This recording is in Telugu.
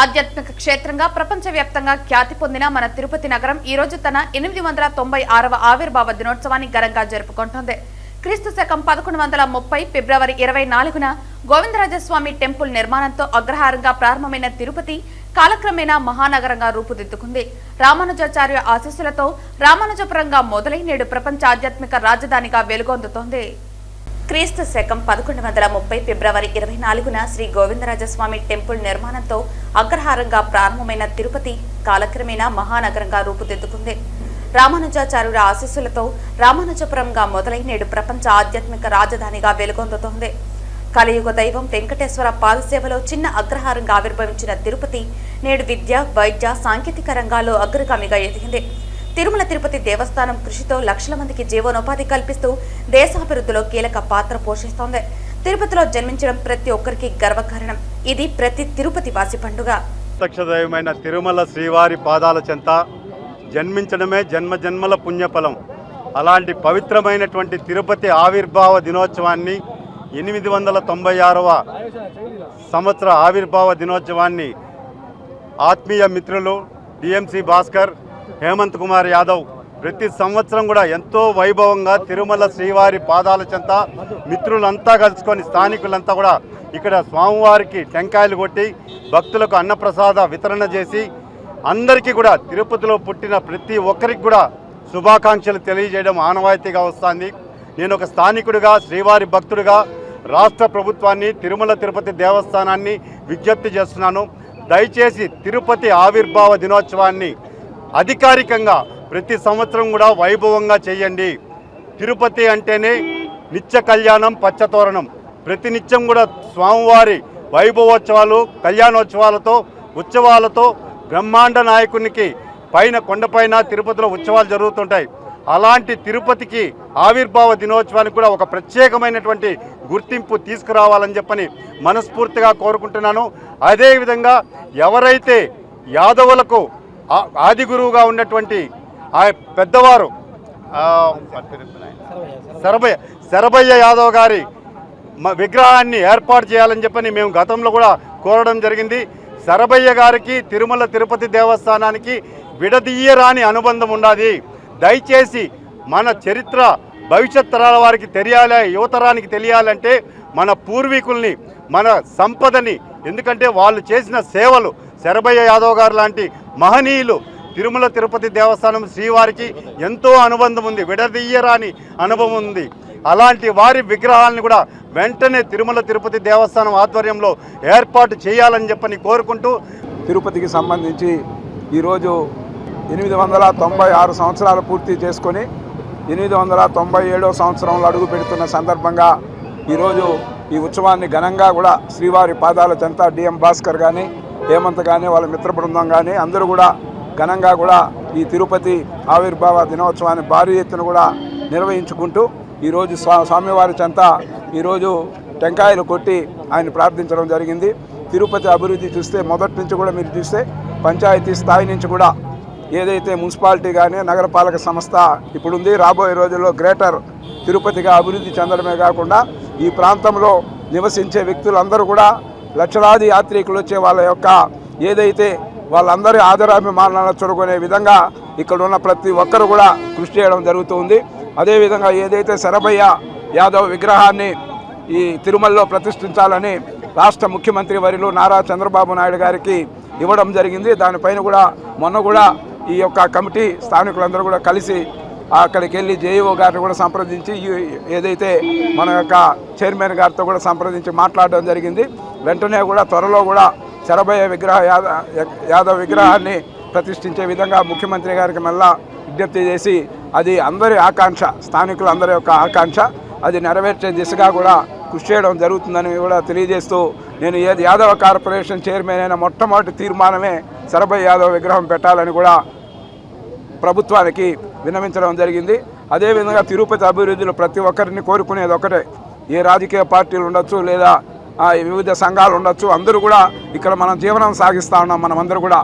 ఆధ్యాత్మిక క్షేత్రంగా ప్రపంచవ్యాప్తంగా ఖ్యాతి పొందిన మన తిరుపతి నగరం ఈ రోజు తన 896వ ఆవిర్భావ దినోత్సవాన్ని ఘనంగా జరుపుకుంటోంది. క్రీస్తు శకం 1130 ఫిబ్రవరి 24న గోవిందరాజస్వామి టెంపుల్ నిర్మాణంతో అగ్రహారంగా ప్రారంభమైన తిరుపతి కాలక్రమేణా మహానగరంగా రూపుదిద్దుకుంది. రామానుజాచార్య ఆశీస్సులతో రామానుజపురంగా మొదలై నేడు ప్రపంచ ఆధ్యాత్మిక రాజధానిగా వెలుగొందుతోంది. క్రీస్తు శకం 1130 ఫిబ్రవరి 24న శ్రీ గోవిందరాజస్వామి టెంపుల్ నిర్మాణంతో అగ్రహారంగా ప్రారంభమైన తిరుపతి కాలక్రమేణా మహానగరంగా రూపుదిద్దుకుంది. రామానుజాచార్యుల ఆశీస్సులతో రామానుజపురంగా మొదలై నేడు ప్రపంచ ఆధ్యాత్మిక రాజధానిగా వెలుగొందుతోంది. కలియుగ దైవం వెంకటేశ్వర పాదసేవలో చిన్న అగ్రహారంగా ఆవిర్భవించిన తిరుపతి నేడు విద్య, వైద్య, సాంకేతిక రంగాల్లో అగ్రగామిగా ఎదిగింది. తిరుమల తిరుపతి దేవస్థానం కృషితో లక్షల మందికి జీవనోపాధి కల్పిస్తూ దేశాభివృద్ధిలో కీలక పాత్ర పోషిస్తోంది. తిరుపతిలో జన్మించడం ప్రతి ఒక్కరికి గర్వకారణం. ఇది ప్రతి తిరుపతి వాసి పండుగ. దైవమైన తిరుమల శ్రీవారి పాదాల చెంత జన్మించడమే జన్మ జన్మల పుణ్యఫలం. అలాంటి పవిత్రమైనటువంటి తిరుపతి ఆవిర్భావ దినోత్సవాన్ని 896వ సంవత్సర ఆవిర్భావ దినోత్సవాన్ని ఆత్మీయ మిత్రులు డిఎంసి భాస్కర్, హేమంత్ కుమార్ యాదవ్ ప్రతి సంవత్సరం కూడా ఎంతో వైభవంగా తిరుమల శ్రీవారి పాదాల చెంత మిత్రులంతా కలుసుకొని స్థానికులంతా కూడా ఇక్కడ స్వామివారికి టెంకాయలు కొట్టి భక్తులకు అన్నప్రసాద వితరణ చేసి అందరికీ కూడా తిరుపతిలో పుట్టిన ప్రతి ఒక్కరికి కూడా శుభాకాంక్షలు తెలియజేయడం ఆనవాయితీగా వస్తుంది. నేను ఒక స్థానికుడిగా, శ్రీవారి భక్తుడిగా రాష్ట్ర ప్రభుత్వాన్ని, తిరుమల తిరుపతి దేవస్థానాన్ని విజ్ఞప్తి చేస్తున్నాను. దయచేసి తిరుపతి ఆవిర్భావ దినోత్సవాన్ని అధికారికంగా ప్రతి సంవత్సరం కూడా వైభవంగా చేయండి. తిరుపతి అంటేనే నిత్య కళ్యాణం, పచ్చతోరణం. ప్రతినిత్యం కూడా స్వామివారి వైభవోత్సవాలు, కళ్యాణోత్సవాలతో, ఉత్సవాలతో బ్రహ్మాండ నాయకునికి పైన కొండపైన తిరుపతిలో ఉత్సవాలు జరుగుతుంటాయి. అలాంటి తిరుపతికి ఆవిర్భావ దినోత్సవానికి కూడా ఒక ప్రత్యేకమైనటువంటి గుర్తింపు తీసుకురావాలని చెప్పని మనస్ఫూర్తిగా కోరుకుంటున్నాను. అదేవిధంగా ఎవరైతే యాదవులకు ఆది గురువుగా ఉన్నటువంటి ఆ పెద్దవారు శరభయ్య యాదవ్ గారి విగ్రహాన్ని ఏర్పాటు చేయాలని చెప్పని మేము గతంలో కూడా కోరడం జరిగింది. శరభయ్య గారికి తిరుమల తిరుపతి దేవస్థానానికి విడదీయరాని అనుబంధం ఉన్నది. దయచేసి మన చరిత్ర భవిష్యత్ తరాల వారికి తెలియాలి, యువతరానికి తెలియాలంటే మన పూర్వీకుల్ని, మన సంపదని, ఎందుకంటే వాళ్ళు చేసిన సేవలు, శరభయ్య యాదవ్ గారు లాంటి మహనీయులు తిరుమల తిరుపతి దేవస్థానం శ్రీవారికి ఎంతో అనుబంధం ఉంది, విడదీయరాని అనుభవం ఉంది. అలాంటి వారి విగ్రహాలను కూడా వెంటనే తిరుమల తిరుపతి దేవస్థానం ఆధ్వర్యంలో ఏర్పాటు చేయాలని చెప్పని కోరుకుంటూ, తిరుపతికి సంబంధించి ఈరోజు 896 సంవత్సరాలు పూర్తి చేసుకొని 897వ సంవత్సరంలో అడుగు పెడుతున్న సందర్భంగా ఈరోజు ఈ ఉత్సవాన్ని ఘనంగా కూడా శ్రీవారి పాదాల చెంత డిఎం భాస్కర్ కానీ, హేమంత్ కానీ, వాళ్ళ మిత్ర బృందం కానీ అందరూ కూడా ఘనంగా కూడా ఈ తిరుపతి ఆవిర్భావ దినోత్సవాన్ని భారీ ఎత్తున కూడా నిర్వహించుకుంటూ ఈరోజు స్వామివారి చెంత ఈరోజు టెంకాయలు కొట్టి ఆయన ప్రార్థించడం జరిగింది. తిరుపతి అభివృద్ధి చూస్తే మొదటి నుంచి కూడా మీరు చూస్తే పంచాయతీ స్థాయి నుంచి కూడా ఏదైతే మున్సిపాలిటీ కానీ నగరపాలక సంస్థ ఇప్పుడు ఉంది, రాబోయే రోజుల్లో గ్రేటర్ తిరుపతిగా అభివృద్ధి చెందడమే కాకుండా ఈ ప్రాంతంలో నివసించే వ్యక్తులందరూ కూడా లక్షలాది యాత్రికులు వచ్చే వాళ్ళ యొక్క ఏదైతే వాళ్ళందరి ఆదరాభిమానాలను చూరుకునే విధంగా ఇక్కడ ఉన్న ప్రతి ఒక్కరు కూడా కృషి చేయడం జరుగుతుంది. అదేవిధంగా ఏదైతే శరభయ్య యాదవ్ విగ్రహాన్ని ఈ తిరుమలలో ప్రతిష్ఠించాలని రాష్ట్ర ముఖ్యమంత్రి వర్యులు నారా చంద్రబాబు నాయుడు గారికి ఇవ్వడం జరిగింది. దానిపైన కూడా మొన్న కూడా ఈ యొక్క కమిటీ స్థానికులందరూ కూడా కలిసి అక్కడికి వెళ్ళి జేఈఓ గారిని కూడా సంప్రదించి ఏదైతే మన యొక్క చైర్మన్ గారితో కూడా సంప్రదించి మాట్లాడడం జరిగింది. వెంటనే కూడా త్వరలో కూడా శరభయ్య యాదవ్ విగ్రహాన్ని ప్రతిష్ఠించే విధంగా ముఖ్యమంత్రి గారికి మళ్ళా విజ్ఞప్తి చేసి అది అందరి ఆకాంక్ష, స్థానికులందరి యొక్క ఆకాంక్ష, అది నెరవేర్చే దిశగా కూడా కృషి చేయడం జరుగుతుందని కూడా తెలియజేస్తూ నేను యాదవ కార్పొరేషన్ చైర్మన్ అయిన మొట్టమొదటి తీర్మానమే శరభయ్య యాదవ్ విగ్రహం పెట్టాలని కూడా ప్రభుత్వానికి విన్నవించడం జరిగింది. అదేవిధంగా తిరుపతి అభివృద్ధిలో ప్రతి ఒక్కరిని కోరుకునేది ఒకటే, ఏ రాజకీయ పార్టీలు ఉండొచ్చు లేదా వివిధ సంఘాలు ఉండొచ్చు, అందరూ కూడా ఇక్కడ మనం జీవనం సాగిస్తూ ఉన్నాం. మనమందరూ కూడా